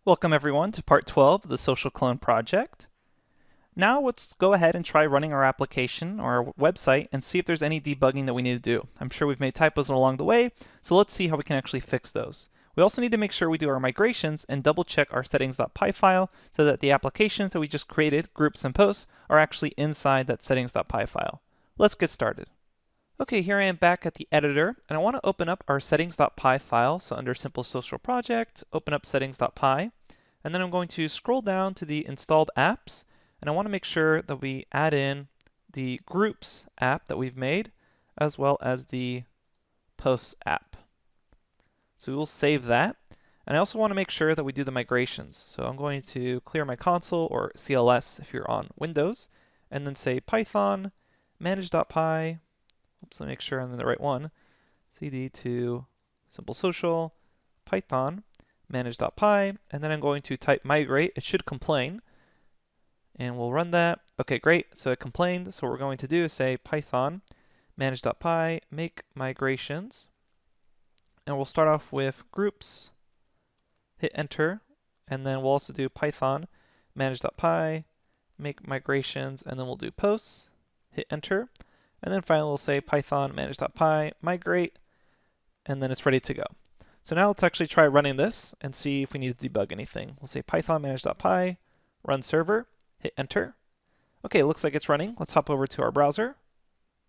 Welcome everyone to part 12 of the Social Clone project. Now let's go ahead and try running our application or our website and see if there's any debugging that we need to do. I'm sure we've made typos along the way, so let's see how we can actually fix those. We also need to make sure we do our migrations and double check our settings.py file so that the applications that we just created, groups and posts, are actually inside that settings.py file. Let's get started. Okay, here I am back at the editor, and I want to open up our settings.py file. So under Simple Social Project, open up settings.py, and then I'm going to scroll down to the installed apps, and I want to make sure that we add in the groups app that we've made, as well as the posts app. So we will save that, and I also want to make sure that we do the migrations. So I'm going to clear my console, or CLS if you're on Windows, and then say Python manage.py. Oops, let me make sure I'm in the right one. cd to Simple Social, Python, manage.py, and then I'm going to type migrate. It should complain, and we'll run that. Okay, great. So it complained. So what we're going to do is say Python, manage.py, make migrations, and we'll start off with groups, hit enter, and then we'll also do Python, manage.py, make migrations, and then we'll do posts, hit enter. And then finally we'll say Python manage.py migrate, and then it's ready to go. So now let's actually try running this and see if we need to debug anything. We'll say Python manage.py run server, hit enter. Okay, it looks like it's running. Let's hop over to our browser.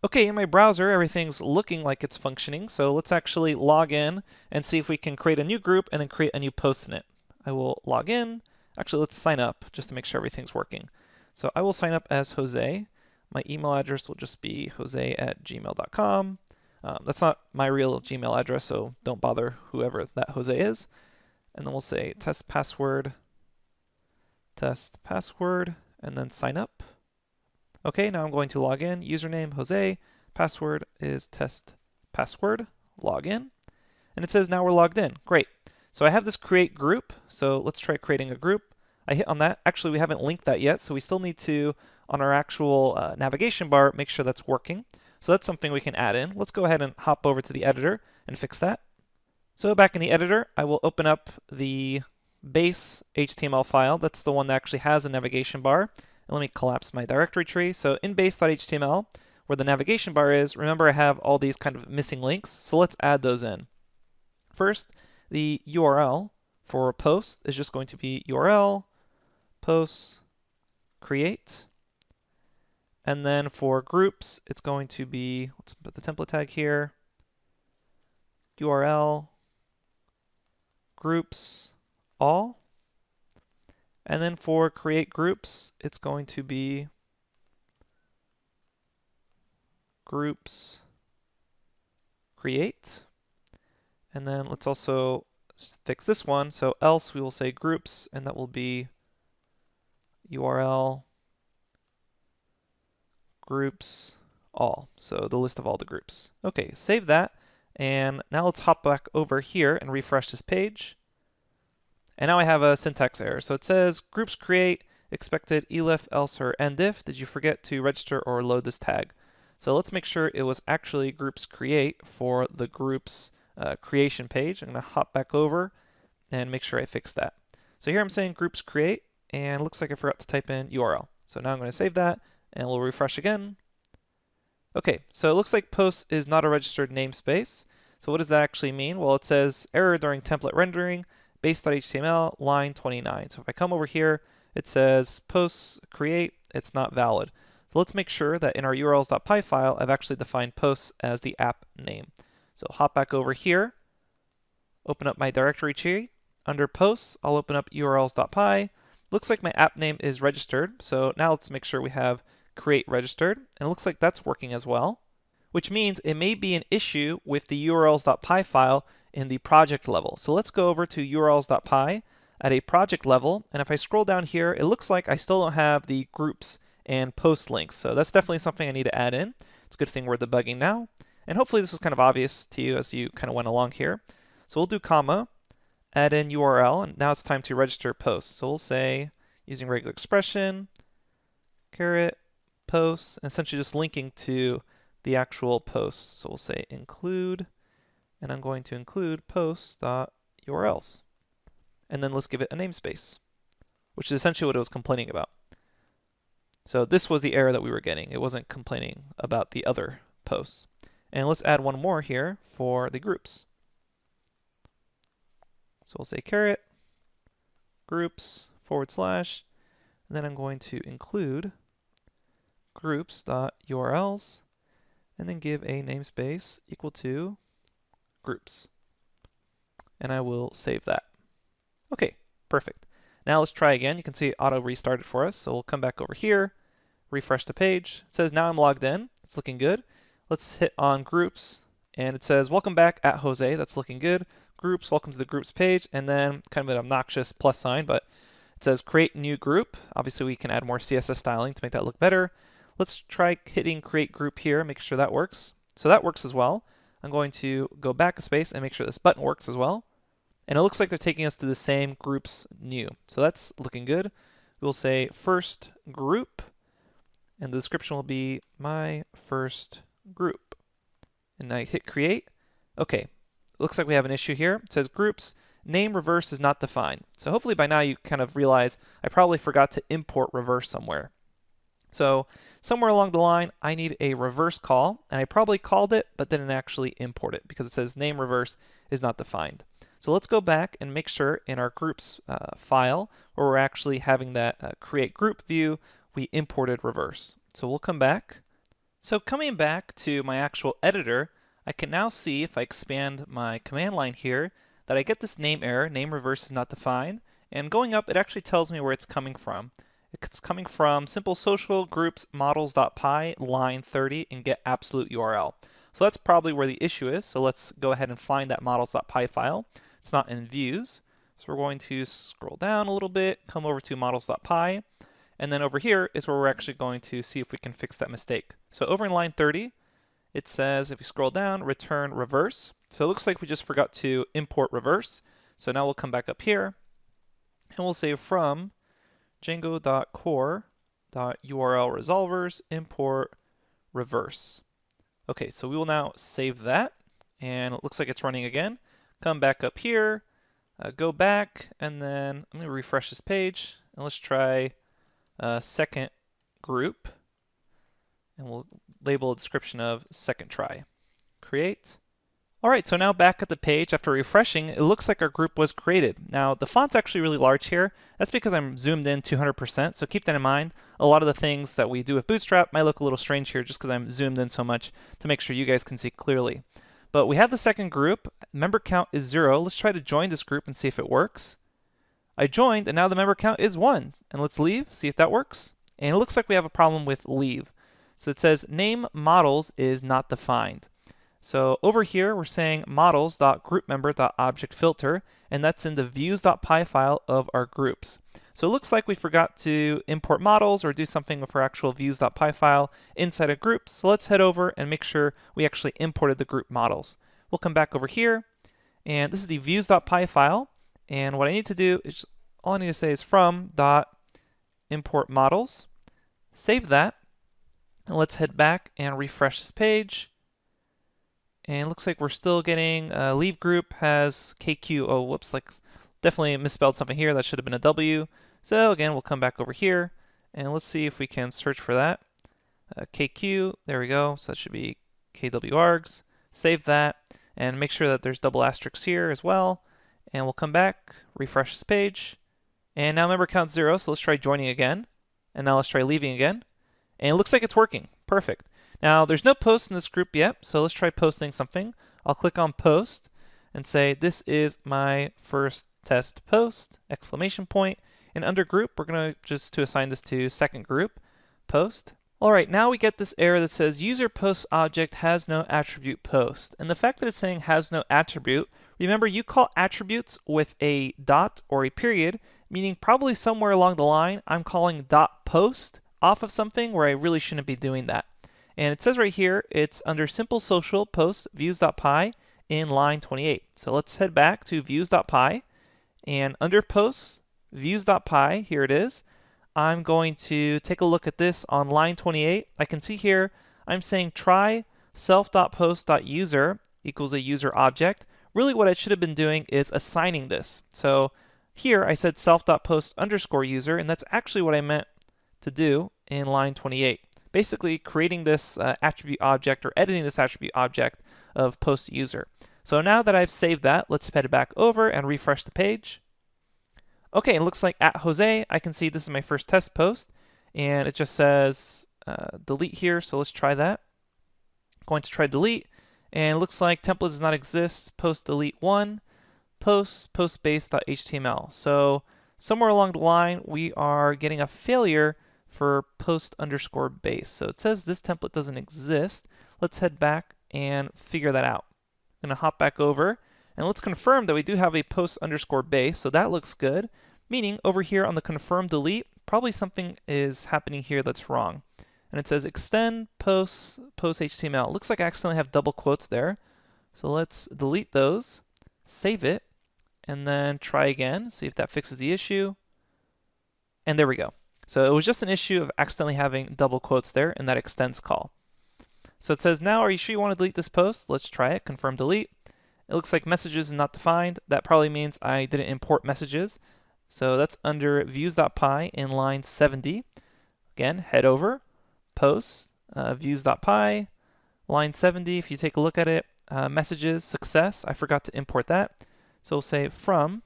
Okay, in my browser everything's looking like it's functioning, so let's actually log in and see if we can create a new group and then create a new post in it. I will log in. Actually, let's sign up just to make sure everything's working. So I will sign up as Jose. My email address will just be jose@gmail.com. That's not my real Gmail address, so don't bother whoever that Jose is. And then we'll say test password, and then sign up. Okay, now I'm going to log in. Username Jose, password is test password, log in. And it says now we're logged in. Great. So I have this create group, so let's try creating a group. I hit on that. Actually, we haven't linked that yet, so we still need to, on our actual navigation bar, make sure that's working. So that's something we can add in. Let's go ahead and hop over to the editor and fix that. So back in the editor, I will open up the base HTML file. That's the one that actually has a navigation bar. And let me collapse my directory tree. So in base.html, where the navigation bar is, remember I have all these kind of missing links. So let's add those in. First, the URL for post is just going to be URL posts create. And then for groups, it's going to be, let's put the template tag here, URL groups all. And then for create groups, it's going to be groups create. And then let's also fix this one. So else we will say groups, and that will be URL groups all. So the list of all the groups. Okay, save that. And now let's hop back over here and refresh this page. And now I have a syntax error. So it says groups create expected elif, else, or endif. Did you forget to register or load this tag? So let's make sure it was actually groups create for the groups creation page. I'm going to hop back over and make sure I fix that. So here I'm saying groups create, and it looks like I forgot to type in URL. So now I'm going to save that, and we'll refresh again. Okay, so it looks like post is not a registered namespace. So what does that actually mean? Well, it says error during template rendering, base.html, line 29. So if I come over here, it says posts create, it's not valid. So let's make sure that in our urls.py file, I've actually defined posts as the app name. So hop back over here, open up my directory tree. Under posts, I'll open up urls.py. Looks like my app name is registered. So now let's make sure we have create registered. And it looks like that's working as well, which means it may be an issue with the urls.py file in the project level. So let's go over to urls.py at a project level. And if I scroll down here, it looks like I still don't have the groups and post links. So that's definitely something I need to add in. It's a good thing we're debugging now. And hopefully this was kind of obvious to you as you kind of went along here. So we'll do comma, add in URL, and now it's time to register posts. So we'll say, using regular expression, caret, posts, and essentially just linking to the actual posts. So we'll say include, and I'm going to include posts.urls. and then let's give it a namespace, which is essentially what it was complaining about. So this was the error that we were getting. It wasn't complaining about the other posts. And let's add one more here for the groups. So we'll say caret groups / and then I'm going to include groups.urls and then give a namespace equal to groups. And I will save that. Okay, perfect. Now let's try again. You can see it auto restarted for us. So we'll come back over here, refresh the page. It says now I'm logged in. It's looking good. Let's hit on groups and it says welcome back at Jose. That's looking good. Groups, welcome to the groups page, and then kind of an obnoxious plus sign, but it says create new group. Obviously we can add more CSS styling to make that look better. Let's try hitting create group here, make sure that works. So that works as well. I'm going to go back a space and make sure this button works as well. And it looks like they're taking us to the same groups new. So that's looking good. We'll say first group, and the description will be my first group. And I hit create. Okay, looks like we have an issue here. It says groups name reverse is not defined. So hopefully by now you kind of realize I probably forgot to import reverse somewhere. So somewhere along the line, I need a reverse call, and I probably called it, but didn't actually import it because it says name reverse is not defined. So let's go back and make sure in our groups file where we're actually having that create group view, we imported reverse. So we'll come back. So coming back to my actual editor, I can now see if I expand my command line here that I get this name error, name reverse is not defined, and going up it actually tells me where it's coming from. It's coming from simple social groups models.py line 30 and get absolute URL. So that's probably where the issue is. So let's go ahead and find that models.py file. It's not in views. So we're going to scroll down a little bit, come over to models.py, and then over here is where we're actually going to see if we can fix that mistake. So over in line 30, it says, if you scroll down, return reverse. So it looks like we just forgot to import reverse. So now we'll come back up here, and we'll say from django.core.url resolvers import reverse. Okay, so we will now save that, and it looks like it's running again. Come back up here, go back, and then I'm going to refresh this page, and let's try second group, and we'll label a description of second try. Create. All right, so now back at the page after refreshing, it looks like our group was created. Now the font's actually really large here. That's because I'm zoomed in 200%, so keep that in mind. A lot of the things that we do with Bootstrap might look a little strange here just because I'm zoomed in so much to make sure you guys can see clearly. But we have the second group. Member count is 0. Let's try to join this group and see if it works. I joined, and now the member count is 1. And let's leave, see if that works. And it looks like we have a problem with leave. So it says name models is not defined. So over here, we're saying models.groupMember.objectFilter, and that's in the views.py file of our groups. So it looks like we forgot to import models or do something with our actual views.py file inside of groups. So let's head over and make sure we actually imported the group models. We'll come back over here, and this is the views.py file. And what I need to do is, all I need to say is from.import models, save that, and let's head back and refresh this page. And it looks like we're still getting leave group has KQ. Oh, whoops, like definitely misspelled something here. That should have been a W. So again, we'll come back over here and let's see if we can search for that. KQ, there we go. So that should be KWArgs. Save that and make sure that there's double asterisks here as well. And we'll come back, refresh this page. And now member count 0. So let's try joining again. And now let's try leaving again. And it looks like it's working. Perfect. Now, there's no post in this group yet, so let's try posting something. I'll click on post and say, this is my first test post, exclamation point. And under group, we're going to just to assign this to second group, post. All right, now we get this error that says user post object has no attribute post. And the fact that it's saying has no attribute, remember you call attributes with a dot or a period, meaning probably somewhere along the line, I'm calling dot post off of something where I really shouldn't be doing that. And it says right here, it's under simple social post views.py in line 28. So let's head back to views.py and under posts views.py, here it is. I'm going to take a look at this on line 28. I can see here I'm saying try self.post.user equals a user object. Really what I should have been doing is assigning this. So Here I said self.post_user, and that's actually what I meant to do in line 28. Basically creating this attribute object or editing this attribute object of post user. So now that I've saved that, let's head back over and refresh the page. Okay, it looks like at Jose, I can see this is my first test post, and it just says delete here, so let's try that. I'm going to try delete, and it looks like template does not exist, post delete 1, post base.html. So somewhere along the line, we are getting a failure for post_base. So it says this template doesn't exist. Let's head back and figure that out. I'm going to hop back over and let's confirm that we do have a post_base. So that looks good, meaning over here on the confirm delete, probably something is happening here that's wrong. And it says extend post HTML. It looks like I accidentally have double quotes there. So let's delete those, save it, and then try again, see if that fixes the issue. And there we go. So it was just an issue of accidentally having double quotes there in that extends call. So it says, now are you sure you want to delete this post? Let's try it, confirm delete. It looks like messages is not defined. That probably means I didn't import messages. So that's under views.py in line 70. Again, head over, post, views.py, line 70. If you take a look at it, messages, success, I forgot to import that. So we'll say from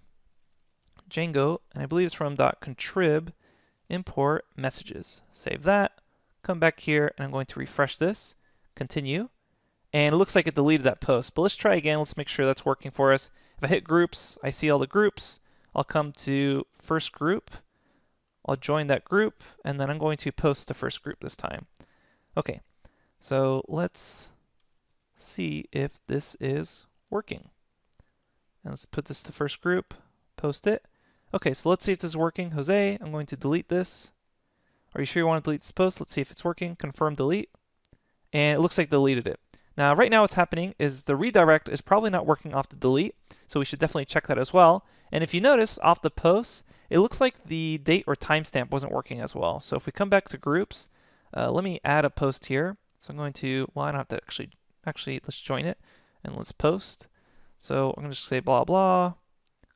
Django, and I believe it's from .contrib, import messages. Save that, come back here, and I'm going to refresh this, continue, and it looks like it deleted that post. But let's try again, let's make sure that's working for us. If I hit groups, I see all the groups. I'll come to first group, I'll join that group, and then I'm going to post the first group this time. Okay, so let's see if this is working. And let's put this to first group, post it. Okay, so let's see if this is working. Jose, I'm going to delete this. Are you sure you want to delete this post? Let's see if it's working. Confirm delete. And it looks like deleted it. Now, right now what's happening is the redirect is probably not working off the delete, so we should definitely check that as well. And if you notice, off the post, it looks like the date or timestamp wasn't working as well. So if we come back to groups, let me add a post here. So I'm going to, well, I don't have to actually let's join it and let's post. So I'm going to just say blah, blah,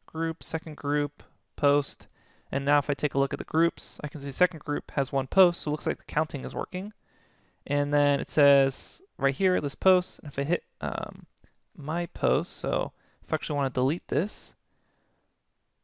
group, second group, post. And now if I take a look at the groups, I can see the second group has one post, so it looks like the counting is working. And then it says right here, this post, and if I hit my post, so if I actually want to delete this,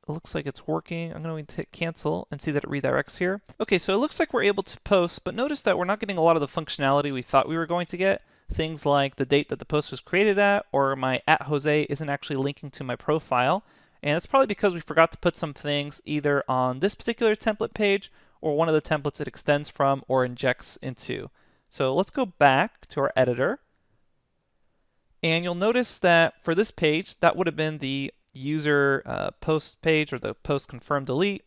it looks like it's working. I'm going to hit cancel and see that it redirects here. Okay, so it looks like we're able to post, but notice that we're not getting a lot of the functionality we thought we were going to get. Things like the date that the post was created at, or my @Jose isn't actually linking to my profile. And that's probably because we forgot to put some things either on this particular template page or one of the templates it extends from or injects into. So let's go back to our editor. And you'll notice that for this page, that would have been the user post page or the post confirm delete.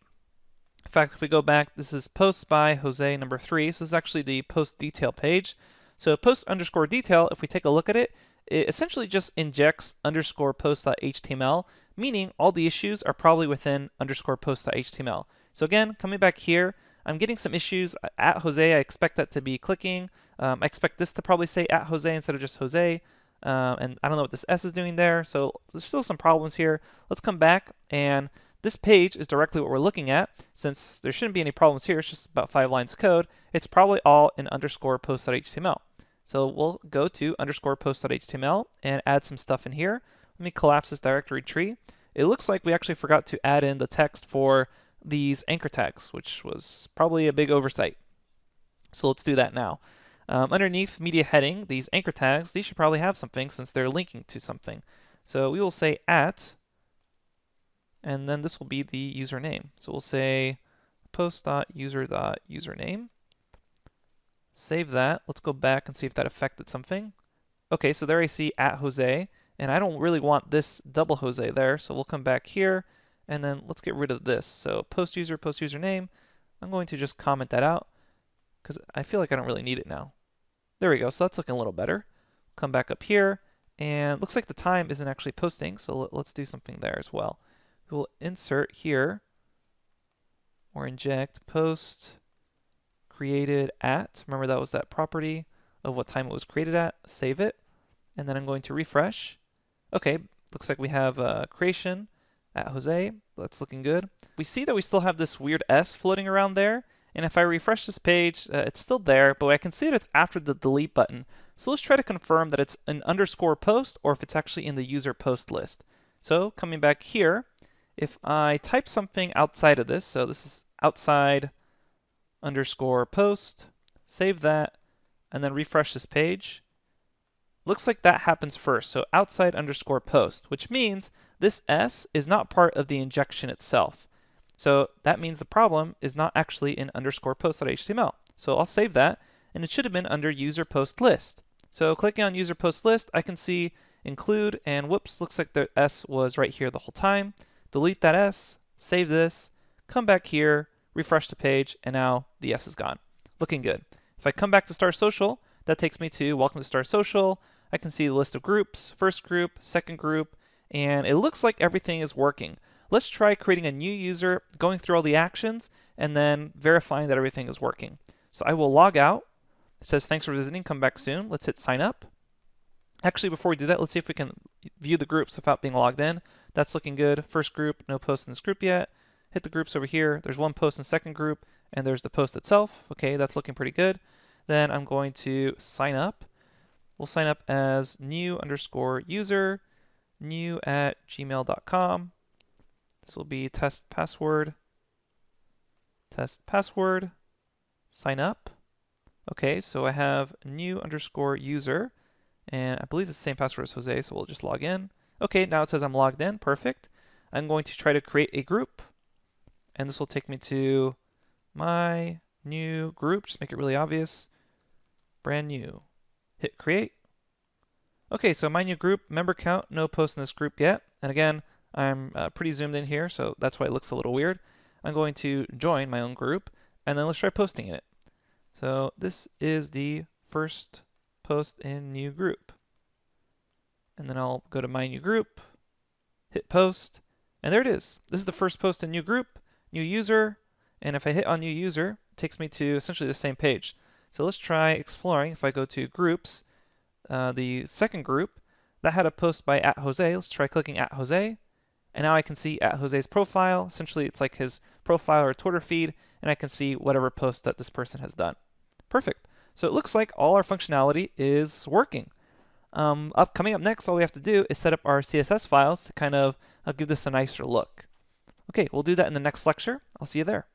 In fact, if we go back, this is post by Jose number 3. So this is actually the post detail page. So post_detail, if we take a look at it, it essentially just injects _post.html, meaning all the issues are probably within _post.html. So again, coming back here, I'm getting some issues at Jose. I expect that to be clicking. I expect this to probably say at Jose instead of just Jose. And I don't know what this S is doing there. So there's still some problems here. Let's come back, and this page is directly what we're looking at. Since there shouldn't be any problems here, it's just about 5 lines of code. It's probably all in _post.html. So we'll go to _post.html and add some stuff in here. Let me collapse this directory tree. It looks like we actually forgot to add in the text for these anchor tags, which was probably a big oversight. So let's do that now. Underneath media heading, these anchor tags, these should probably have something since they're linking to something. So we will say @ and then this will be the username. So we'll say post.user.username. Save that. Let's go back and see if that affected something. Okay, so there I see @Jose, and I don't really want this double Jose there, so we'll come back here, and then let's get rid of this. So post user, post username, I'm going to just comment that out, because I feel like I don't really need it now. There we go, so that's looking a little better. Come back up here, and it looks like the time isn't actually posting, so let's do something there as well. We'll insert here, or inject post created at, remember that was that property of what time it was created at, save it, and then I'm going to refresh. Okay, looks like we have creation, at Jose. That's looking good. We see that we still have this weird S floating around there. And if I refresh this page, it's still there, but I can see that it's after the delete button. So let's try to confirm that it's an underscore post or if it's actually in the user post list. So coming back here, if I type something outside of this, so this is outside underscore post, save that, and then refresh this page, looks like that happens first. So outside underscore post, which means this S is not part of the injection itself. So that means the problem is not actually in underscore post.html. So I'll save that, and it should have been under user post list. So clicking on user post list, I can see include, and whoops, looks like the S was right here the whole time. Delete that S, save this, come back here, refresh the page, and now the S is gone. Looking good. If I come back to Star Social, that takes me to Welcome to Star Social. I can see the list of groups, first group, second group, and it looks like everything is working. Let's try creating a new user, going through all the actions, and then verifying that everything is working. So I will log out. It says, thanks for visiting, come back soon. Let's hit sign up. Actually, before we do that, let's see if we can view the groups without being logged in. That's looking good. First group, no post in this group yet. Hit the groups over here. There's one post in the second group, and there's the post itself. Okay, that's looking pretty good. Then I'm going to sign up. We'll sign up as new underscore user, new at gmail.com. This will be test password, sign up. Okay, so I have new underscore user, and I believe it's the same password as Jose, so we'll just log in. Okay, now it says I'm logged in, perfect. I'm going to try to create a group, and this will take me to my new group, just make it really obvious, brand new. Hit create. Okay, so my new group, member count, no post in this group yet, and again, I'm pretty zoomed in here, so that's why it looks a little weird. I'm going to join my own group, and then let's try posting in it. So this is the first post in new group. And then I'll go to my new group, hit post, and there it is. This is the first post in new group, new user, and if I hit on new user, it takes me to essentially the same page. So let's try exploring. If I go to groups, the second group, that had a post by @Jose. Let's try clicking @Jose. And now I can see @Jose's profile. Essentially, it's like his profile or Twitter feed, and I can see whatever post that this person has done. Perfect. So it looks like all our functionality is working. Coming up next, all we have to do is set up our CSS files to kind of give this a nicer look. Okay, we'll do that in the next lecture. I'll see you there.